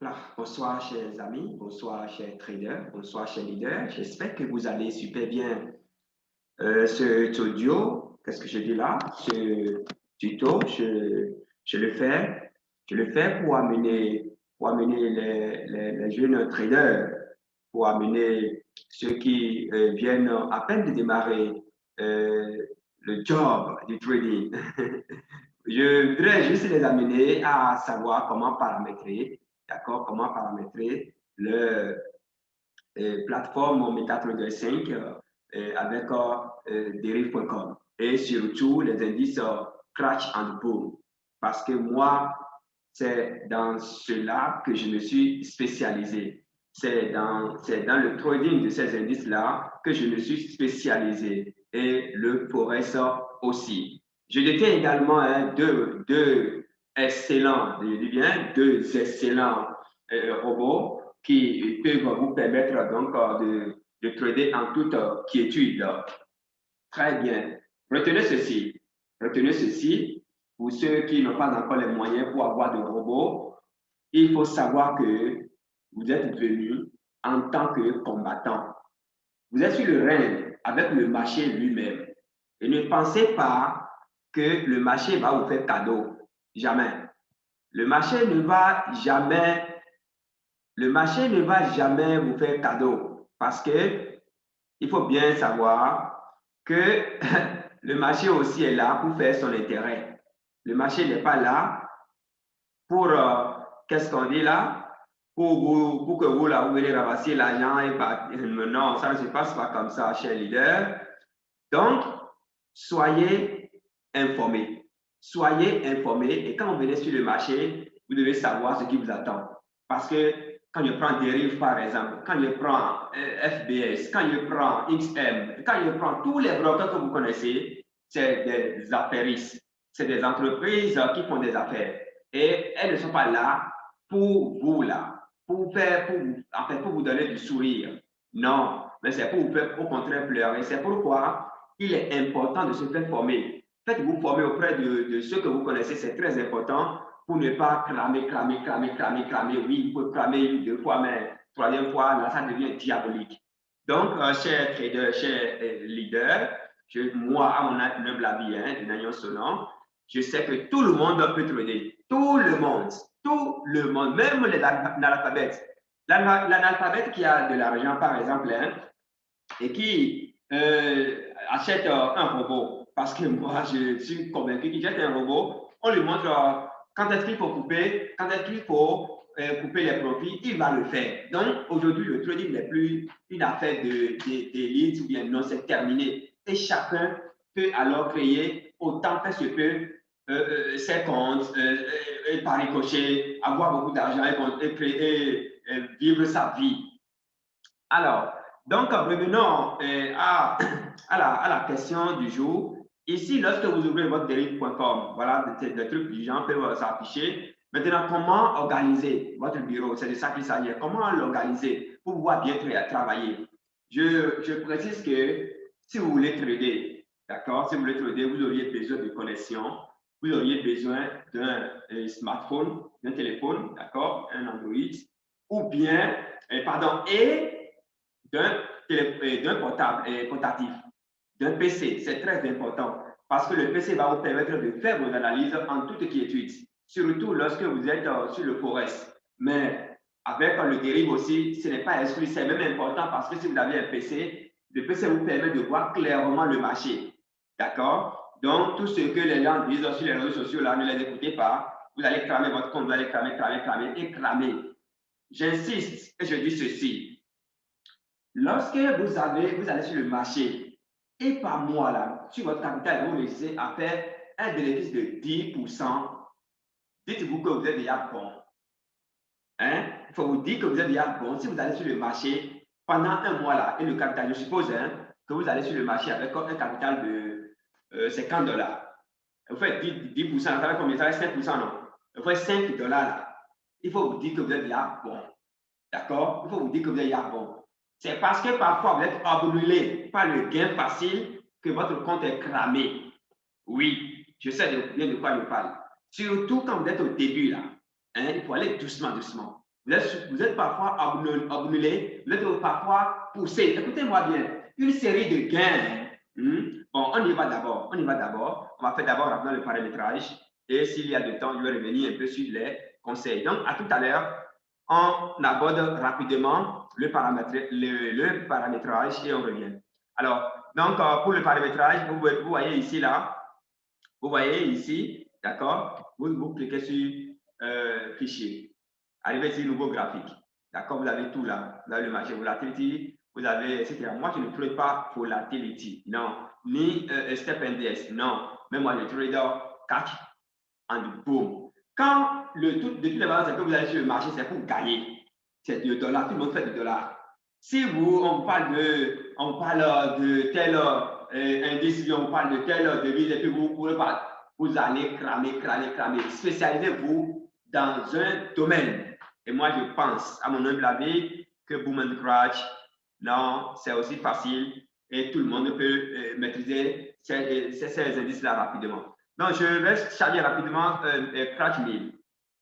Voilà. Bonsoir, chers amis, bonsoir, chers traders, bonsoir, chers leaders. J'espère que vous allez super bien. Ce audio, qu'est-ce que je dis là? Ce tuto, je le fais pour amener les jeunes traders, pour amener ceux qui viennent à peine de démarrer euh, le job du trading. Je voudrais juste les amener à savoir comment paramétrer, d'accord, comment paramétrer le plateforme MetaTrader 5 avec derive.com et surtout les indices Crash and Boom. Parce que moi, c'est dans cela que je me suis spécialisé. C'est dans le trading de ces indices-là que je me suis spécialisé et le Forex aussi. Je détiens également deux excellents, je dis bien deux excellents robots qui peuvent vous permettre donc de trader en toute quiétude. Très bien. Retenez ceci. Retenez ceci. Pour ceux qui n'ont pas encore les moyens pour avoir de robots, il faut savoir que vous êtes venu en tant que combattant. Vous êtes sur le ring avec le marché lui-même. Et ne pensez pas que le marché va vous faire cadeau. Jamais. Le marché ne va jamais le marché ne va jamais vous faire cadeau parce que il faut bien savoir que le marché aussi est là pour faire son intérêt. Le marché n'est pas là pour, qu'est-ce qu'on dit là? Pour que vous, là, vous venez ramasser l'argent et partir. Non, ça ne se passe pas comme ça, chers leaders. Donc, soyez informés. Soyez informés et quand vous venez sur le marché, vous devez savoir ce qui vous attend. Parce que quand je prends Derive par exemple, quand je prends FBS, quand je prends XM, quand je prends tous les brokers que vous connaissez, c'est des affairistes. C'est des entreprises qui font des affaires. Et elles ne sont pas là pour vous, là, pour faire, pour vous donner du sourire. Non, mais c'est pour vous faire au contraire pleurer. C'est pourquoi il est important de se faire former. Faites-vous former auprès de ceux que vous connaissez, c'est très important pour ne pas cramer. Oui, il faut cramer une, deux fois, mais troisième fois, là, ça devient diabolique. Donc, chers traders, chers leaders, moi, à mon humble avis, de Nagnon Sonon, je sais que tout le monde peut trader. Tout le monde, même les analphabètes. L'analphabète qui a de l'argent, par exemple, et qui achète un robot, parce que moi, je suis convaincu qu'il jette un robot, on lui montre quand est-ce qu'il faut couper, quand est-ce qu'il faut couper les profits, il va le faire. Donc, aujourd'hui, le trading n'est plus une affaire d'élite ou bien non, c'est terminé. Et chacun peut alors créer autant que se peut ses comptes, par ricochet, avoir beaucoup d'argent et, créer, vivre sa vie. Alors, donc, revenons à la question du jour. Ici, lorsque vous ouvrez votre dérive.com, voilà, des trucs du genre peuvent s'afficher. Maintenant, comment organiser votre bureau? C'est de ça qu'il s'agit. Comment l'organiser pour pouvoir bien travailler? Je précise que si vous voulez trader, d'accord, si vous voulez trader, vous auriez besoin de connexion, vous auriez besoin d'un smartphone, d'un téléphone, d'accord, un Android, ou bien, pardon, et d'un portable portatif, d'un PC. C'est très important parce que le PC va vous permettre de faire vos analyses en toute quiétude, surtout lorsque vous êtes sur le forest. Mais avec le dérive aussi, ce n'est pas exclu, c'est même important parce que si vous avez un PC, le PC vous permet de voir clairement le marché. D'accord? Donc, tout ce que les gens disent sur les réseaux sociaux, là, ne les écoutez pas. Vous allez cramer votre compte, vous allez cramer. J'insiste et je dis ceci. Lorsque vous allez sur le marché et par mois, là, sur votre capital, vous réussissez à faire un bénéfice de 10%, dites-vous que vous êtes déjà bon. Hein? Il faut vous dire que vous êtes déjà bon. Si vous allez sur le marché pendant un mois, là, et le capital, je suppose que vous allez sur le marché avec un capital de 50 $. Vous faites 10%, ça fait combien? Ça fait 5%, non? Vous faites 5 $, là. Il faut vous dire que vous êtes déjà bon. D'accord? Il faut vous dire que vous êtes déjà bon. C'est parce que parfois vous êtes brûlé par le gain facile que votre compte est cramé. Oui, je sais bien de quoi je parle. Surtout quand vous êtes au début là. Hein, il faut aller doucement. Vous êtes parfois obnulé, vous êtes parfois poussé. Écoutez-moi bien, une série de gains. Bon, on y va d'abord. On va faire d'abord rapidement le paramétrage. Et s'il y a du temps, je vais revenir un peu sur les conseils. Donc, à tout à l'heure, on aborde rapidement le paramétrage et on revient. Alors, donc, pour le paramétrage, vous voyez ici, là, vous voyez ici, d'accord, vous cliquez sur fichier. Arrivez ici, nouveau graphique. D'accord, vous avez tout là. Vous avez le marché volatility, vous avez, etc. Moi, je ne trade pas volatility, non. Ni step NDS, non. Mais moi, je trade catch and boom. Quand de toutes les valeurs que vous avez sur le marché, c'est pour gagner. C'est du dollar, tout le monde fait du dollar. Si on parle de tel indice, on parle de tel devise, et puis vous allez cramer. Spécialisez-vous dans un domaine. Et moi, je pense, à mon humble avis, que boom and crash, non, c'est aussi facile et tout le monde peut maîtriser ces indices-là rapidement. Donc, je vais charger rapidement crash 1000.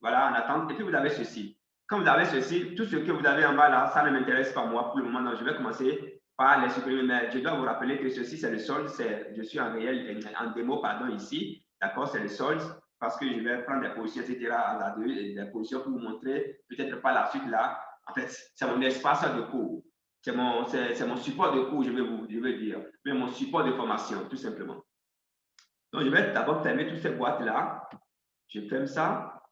Voilà, en attente. Et puis, vous avez ceci. Quand vous avez ceci, tout ce que vous avez en bas là, ça ne m'intéresse pas moi pour le moment. Donc, je vais commencer par les supprimer. Mais je dois vous rappeler que ceci, c'est le solde. Je suis en réel, en démo, pardon, ici. D'accord, c'est le solde parce que je vais prendre des positions, etc. Des positions pour vous montrer, peut-être pas la suite là. En fait, c'est mon espace de cours. C'est mon support de cours, je vais dire. Mais mon support de formation, tout simplement. Donc, je vais d'abord fermer toutes ces boîtes-là. Je ferme ça.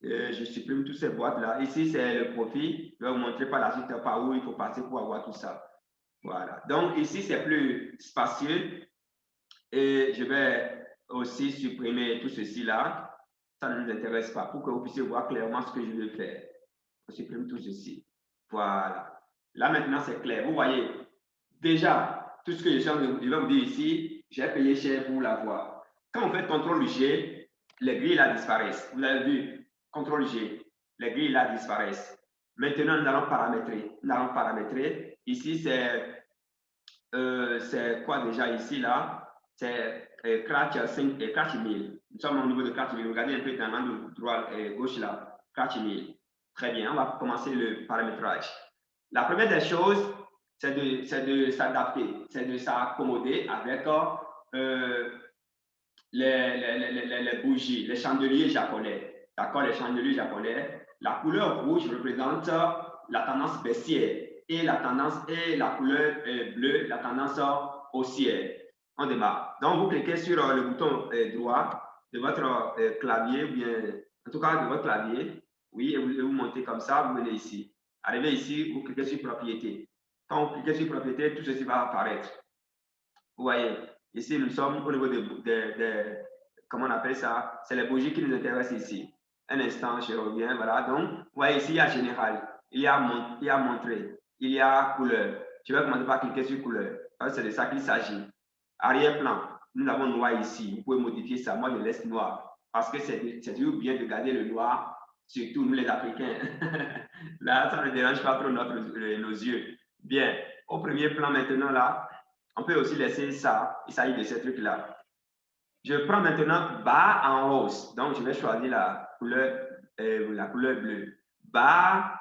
Je supprime toutes ces boîtes-là. Ici, c'est le profil. Je vais vous montrer par la suite par où il faut passer pour avoir tout ça. Voilà. Donc, ici, c'est plus spacieux. Et je vais aussi supprimer tout ceci-là. Ça ne nous intéresse pas pour que vous puissiez voir clairement ce que je vais faire. Je supprime tout ceci. Voilà. Là, maintenant, c'est clair. Vous voyez, déjà, tout ce que je vais vous dire ici, j'ai payé cher pour l'avoir. Quand vous faites CTRL G, les grilles là disparaissent. Vous avez vu, CTRL G, les grilles là disparaissent. Maintenant, nous allons paramétrer. Ici, c'est quoi déjà ici là? C'est Cratch 5 et Cratch 1000. Nous sommes au niveau de Cratch 1000. Regardez un peu dans l'angle droit et gauche là. Cratch 1000. Très bien, on va commencer le paramétrage. La première des choses, c'est de s'adapter, c'est de s'accommoder avec les bougies, les chandeliers japonais. D'accord, les chandeliers japonais. La couleur rouge représente la tendance baissière et la couleur bleue, la tendance haussière. On démarre. Donc, vous cliquez sur le bouton droit de votre clavier, ou bien, en tout cas de votre clavier. Oui, et vous montez comme ça, vous venez ici. Arrivez ici, vous cliquez sur propriété. Quand vous cliquez sur propriété, tout ceci va apparaître. Vous voyez, ici, nous sommes au niveau comment on appelle ça? C'est les bougies qui nous intéressent ici. Un instant, je reviens. Voilà. Donc, vous voyez ici, il y a général, il y a montré, il y a couleur. Je vais commencer par cliquer sur couleur. C'est de ça qu'il s'agit. Arrière-plan, nous avons noir ici. Vous pouvez modifier ça. Moi, je laisse noir parce que c'est toujours bien de garder le noir, surtout nous les Africains. Là, ça ne dérange pas trop nos yeux. Bien. Au premier plan maintenant, là, on peut aussi laisser ça. Il s'agit de ce truc-là. Je prends maintenant bas en rose. Donc, je vais choisir la couleur bleue. Bas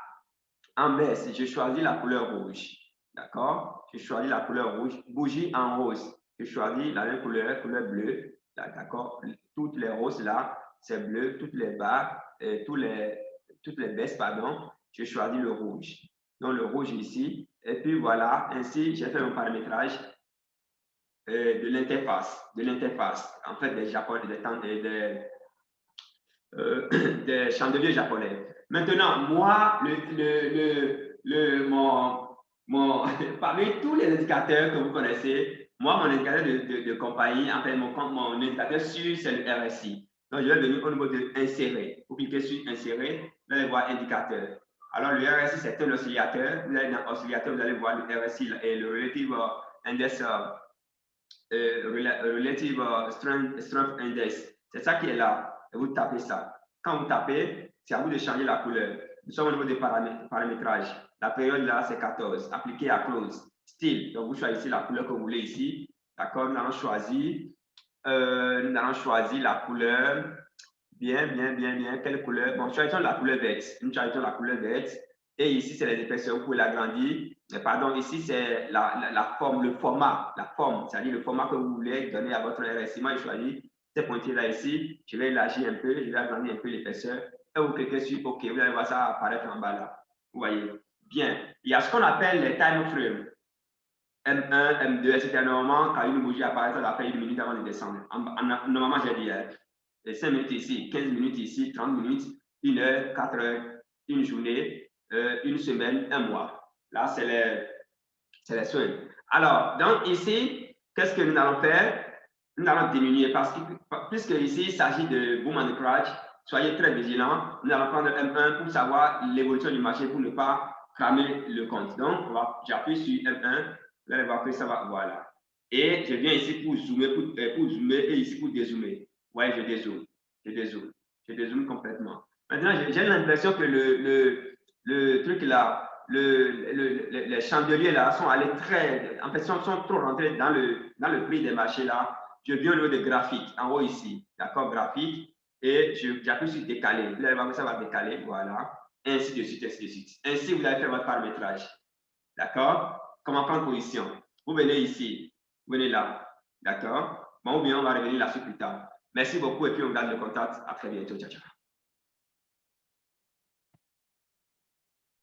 en baisse, je choisis la couleur rouge. D'accord? Je choisis la couleur rouge. Bougie en rose, je choisis la même couleur bleue. D'accord? Toutes les roses là, c'est bleu. Toutes les bas, toutes les baisses, pardon, je choisis le rouge. Donc, le rouge ici. Et puis voilà, ainsi, j'ai fait mon paramétrage de l'interface, en fait, des chandeliers japonais. Maintenant, moi, parmi tous les indicateurs que vous connaissez, moi, mon indicateur de compagnie, en fait, mon indicateur sûr, c'est le RSI. Donc, je vais venir au niveau de insérer. Vous cliquez sur insérer, vous allez voir indicateur. Alors, le RSI, c'est un oscillateur. Vous allez dans oscillateur, vous allez voir le RSI et le Relative Index. Relative Strength Index. C'est ça qui est là. Et vous tapez ça. Quand vous tapez, c'est à vous de changer la couleur. Nous sommes au niveau des paramétrages. La période là, c'est 14. Appliqué à close. Style. Donc, vous choisissez la couleur que vous voulez ici. D'accord? Nous allons choisir la couleur Bien, bien, bien, bien. Quelle couleur? Bon, choisissons la couleur verte. Nous choisissons la couleur verte. Et ici, c'est les épaisseurs. Vous pouvez l'agrandir. Pardon, ici, c'est la forme, le format. La forme, c'est-à-dire le format que vous voulez donner à votre RSI. Moi, je choisis ces pointillés-là ici. Je vais élargir un peu. Je vais agrandir un peu l'épaisseur. Et vous cliquez sur OK. Vous allez voir ça apparaître en bas là. Vous voyez? Bien. Il y a ce qu'on appelle les time frames. M1, M2, etc. Normalement, quand une bougie apparaît, ça doit faire 1 minute avant de descendre. Normalement, j'ai dit 5 minutes ici, 15 minutes ici, 30 minutes, 1 heure, 4 heures, une journée, une semaine, un mois. Là, c'est les soins. Alors, donc ici, qu'est-ce que nous allons faire? Nous allons diminuer parce que, puisque ici, il s'agit de boom and crash, soyez très vigilants. Nous allons prendre M1 pour savoir l'évolution du marché pour ne pas cramer le compte. Donc, j'appuie sur M1. Vous allez voir que ça va, voilà. Et je viens ici pour zoomer, pour zoomer et ici pour dézoomer. Vous voyez, je dézoome, je dézoome complètement. Maintenant, j'ai l'impression que le truc là, les chandeliers là sont allés très, en fait, sont trop rentrés dans le prix des marchés là. Je viens au niveau de graphique, en haut ici, d'accord, graphique, et j'appuie sur décaler. Vous allez voir que ça va décaler, voilà, et ainsi de suite, ainsi de suite. Ainsi, vous allez faire votre paramétrage, d'accord? Comment prendre position? Vous venez ici, vous venez là, d'accord? Bon, ou bien on va revenir là-dessus plus tard. Merci beaucoup et puis on garde le contact. À très bientôt. Ciao, ciao.